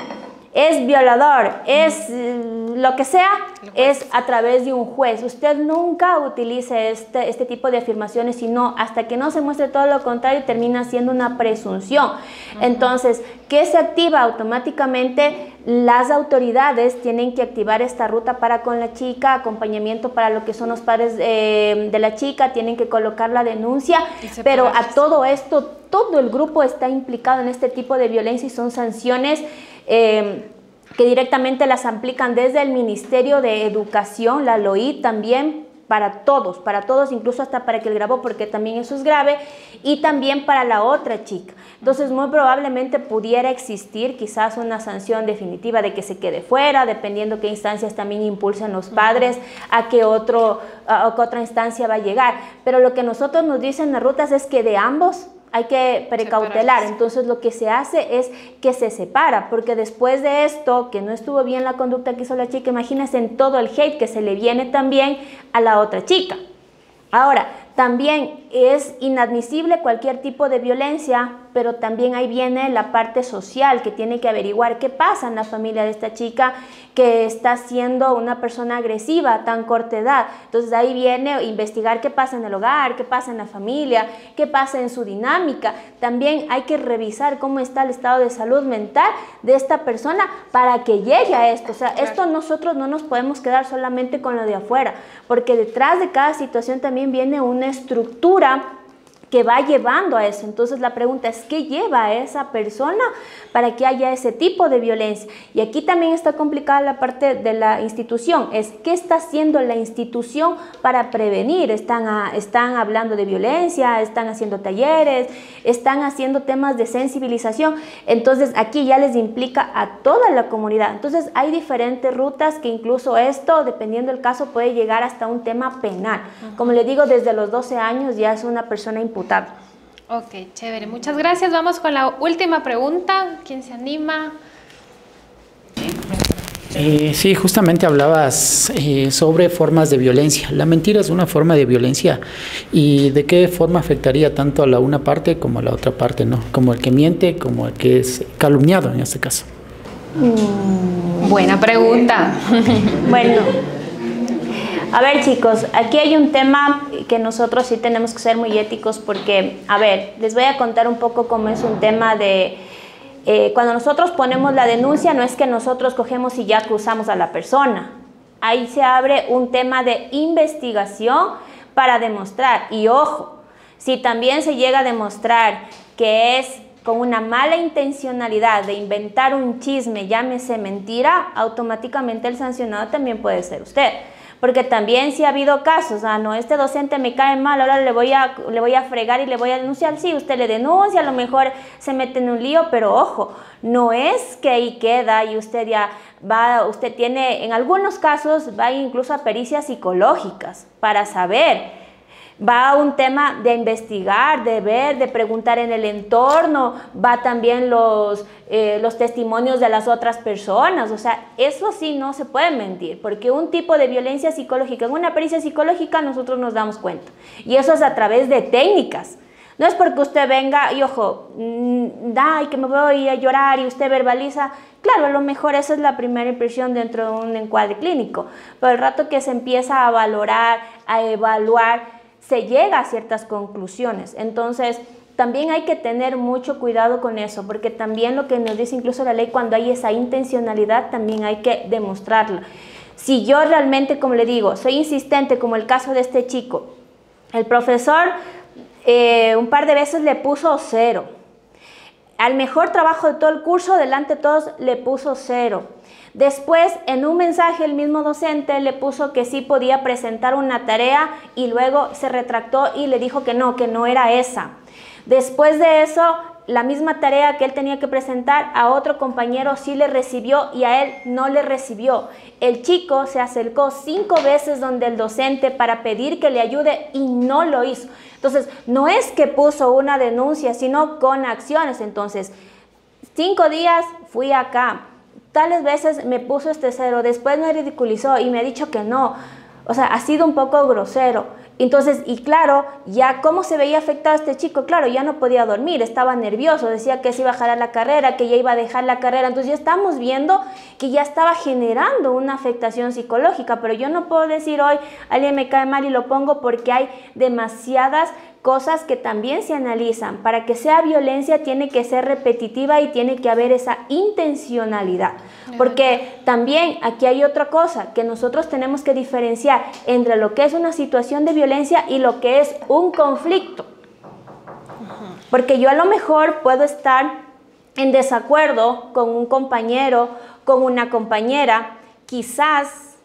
es violador, es lo que sea, es a través de un juez. Usted nunca utilice este tipo de afirmaciones, sino hasta que no se muestre todo lo contrario, termina siendo una presunción. Entonces, ¿qué se activa automáticamente? Las autoridades tienen que activar esta ruta para con la chica, acompañamiento para lo que son los padres de la chica, tienen que colocar la denuncia, pero a todo esto, todo el grupo está implicado en este tipo de violencia y son sanciones que directamente las aplican desde el Ministerio de Educación, la LOI también, para todos, incluso hasta para que él grabó, porque también eso es grave, y también para la otra chica. Entonces, muy probablemente pudiera existir quizás una sanción definitiva de que se quede fuera, dependiendo qué instancias también impulsen los padres, a qué otra instancia va a llegar. Pero lo que nosotros nos dicen las rutas es que de ambos hay que precautelar. Entonces lo que se hace es que se separa, porque después de esto, que no estuvo bien la conducta que hizo la chica, imagínense en todo el hate que se le viene también a la otra chica. Ahora, también es inadmisible cualquier tipo de violencia, pero también ahí viene la parte social que tiene que averiguar qué pasa en la familia de esta chica que está siendo una persona agresiva a tan corta edad. Entonces ahí viene investigar qué pasa en el hogar, qué pasa en la familia, qué pasa en su dinámica. También hay que revisar cómo está el estado de salud mental de esta persona para que llegue a esto. O sea, esto nosotros no nos podemos quedar solamente con lo de afuera, porque detrás de cada situación también viene una estructura que va llevando a eso. Entonces la pregunta es, ¿qué lleva a esa persona para que haya ese tipo de violencia? Y aquí también está complicada la parte de la institución, es ¿qué está haciendo la institución para prevenir? Están hablando de violencia, están haciendo talleres, están haciendo temas de sensibilización. Entonces aquí ya les implica a toda la comunidad. Entonces hay diferentes rutas que incluso esto, dependiendo del caso, puede llegar hasta un tema penal. Como les digo, desde los 12 años ya es una persona imputable. Ok, chévere. Muchas gracias. Vamos con la última pregunta. ¿Quién se anima? Sí, justamente hablabas sobre formas de violencia. La mentira es una forma de violencia. ¿Y de qué forma afectaría tanto a la una parte como a la otra parte, ¿no? Como el que miente, como el que es calumniado en este caso. Buena pregunta. Bueno, a ver chicos, aquí hay un tema que nosotros sí tenemos que ser muy éticos porque, a ver, les voy a contar un poco cómo es un tema de... cuando nosotros ponemos la denuncia, no es que nosotros cogemos y ya acusamos a la persona. Ahí se abre un tema de investigación para demostrar. Y ojo, si también se llega a demostrar que es con una mala intencionalidad de inventar un chisme, llámese mentira, automáticamente el sancionado también puede ser usted. Porque también sí ha habido casos, no, este docente me cae mal, ahora le voy a fregar y le voy a denunciar. Sí, usted le denuncia, a lo mejor se mete en un lío, pero ojo, no es que ahí queda y usted ya va, usted tiene, en algunos casos, va incluso a pericias psicológicas para saber. Va a un tema de investigar, de ver, de preguntar en el entorno, va también los testimonios de las otras personas. O sea, eso sí no se puede mentir, porque un tipo de violencia psicológica, en una pericia psicológica nosotros nos damos cuenta. Y eso es a través de técnicas. No es porque usted venga y ojo, ay, que me voy a llorar y usted verbaliza. Claro, a lo mejor esa es la primera impresión dentro de un encuadre clínico, pero el rato que se empieza a valorar, a evaluar, se llega a ciertas conclusiones. Entonces, también hay que tener mucho cuidado con eso, porque también lo que nos dice incluso la ley, cuando hay esa intencionalidad, también hay que demostrarla. Si yo realmente, como le digo, soy insistente, como el caso de este chico, el profesor un par de veces le puso 0. Al mejor trabajo de todo el curso, delante de todos, le puso 0. Después, en un mensaje, el mismo docente le puso que sí podía presentar una tarea y luego se retractó y le dijo que no era esa. Después de eso, la misma tarea que él tenía que presentar a otro compañero sí le recibió y a él no le recibió. El chico se acercó 5 veces donde el docente para pedir que le ayude y no lo hizo. Entonces, no es que puso una denuncia, sino con acciones. Entonces, 5 días fui acá. Tales veces me puso este 0, después me ridiculizó y me ha dicho que no. O sea, ha sido un poco grosero. Entonces, y claro, ya cómo se veía afectado este chico, claro, ya no podía dormir, estaba nervioso, decía que se iba a dejar la carrera, que ya iba a dejar la carrera. Entonces ya estamos viendo que ya estaba generando una afectación psicológica, pero yo no puedo decir hoy, alguien me cae mal y lo pongo porque hay demasiadas cosas que también se analizan. Para que sea violencia tiene que ser repetitiva y tiene que haber esa intencionalidad. Porque también aquí hay otra cosa que nosotros tenemos que diferenciar entre lo que es una situación de violencia y lo que es un conflicto. Porque yo a lo mejor puedo estar en desacuerdo con un compañero, con una compañera, quizás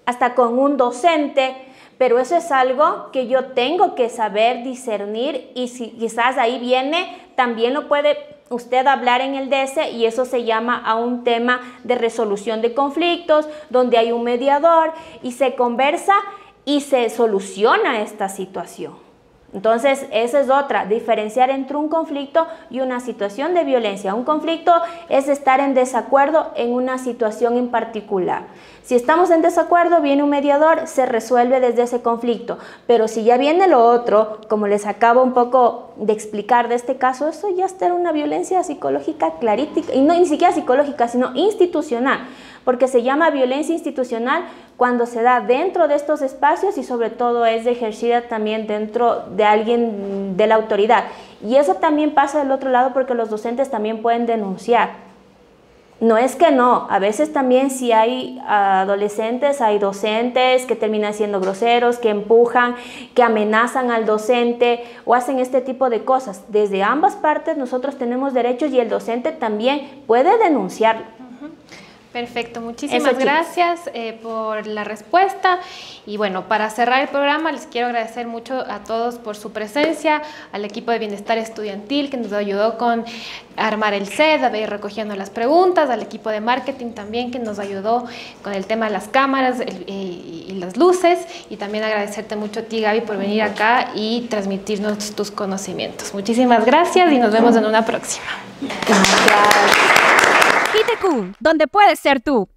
hasta con un docente, pero eso es algo que yo tengo que saber discernir y si quizás ahí viene, también lo puede usted hablar en el DS y eso se llama a un tema de resolución de conflictos, donde hay un mediador y se conversa y se soluciona esta situación. Entonces, esa es otra, diferenciar entre un conflicto y una situación de violencia. Un conflicto es estar en desacuerdo en una situación en particular. Si estamos en desacuerdo, viene un mediador, se resuelve desde ese conflicto. Pero si ya viene lo otro, como les acabo un poco de explicar de este caso, eso ya está una violencia psicológica clarita, y no ni siquiera psicológica, sino institucional. Porque se llama violencia institucional cuando se da dentro de estos espacios y sobre todo es ejercida también dentro de alguien de la autoridad. Y eso también pasa del otro lado porque los docentes también pueden denunciar. No es que no, a veces también si hay adolescentes, hay docentes que terminan siendo groseros, que empujan, que amenazan al docente o hacen este tipo de cosas. Desde ambas partes nosotros tenemos derechos y el docente también puede denunciarlo. Perfecto, muchísimas gracias por la respuesta. Y bueno, para cerrar el programa les quiero agradecer mucho a todos por su presencia, al equipo de Bienestar Estudiantil que nos ayudó con armar el set, a ir recogiendo las preguntas, al equipo de marketing también que nos ayudó con el tema de las cámaras y las luces, y también agradecerte mucho a ti, Gaby, por venir acá y transmitirnos tus conocimientos. Muchísimas gracias y nos vemos en una próxima. Gracias. ITQ, donde puedes ser tú.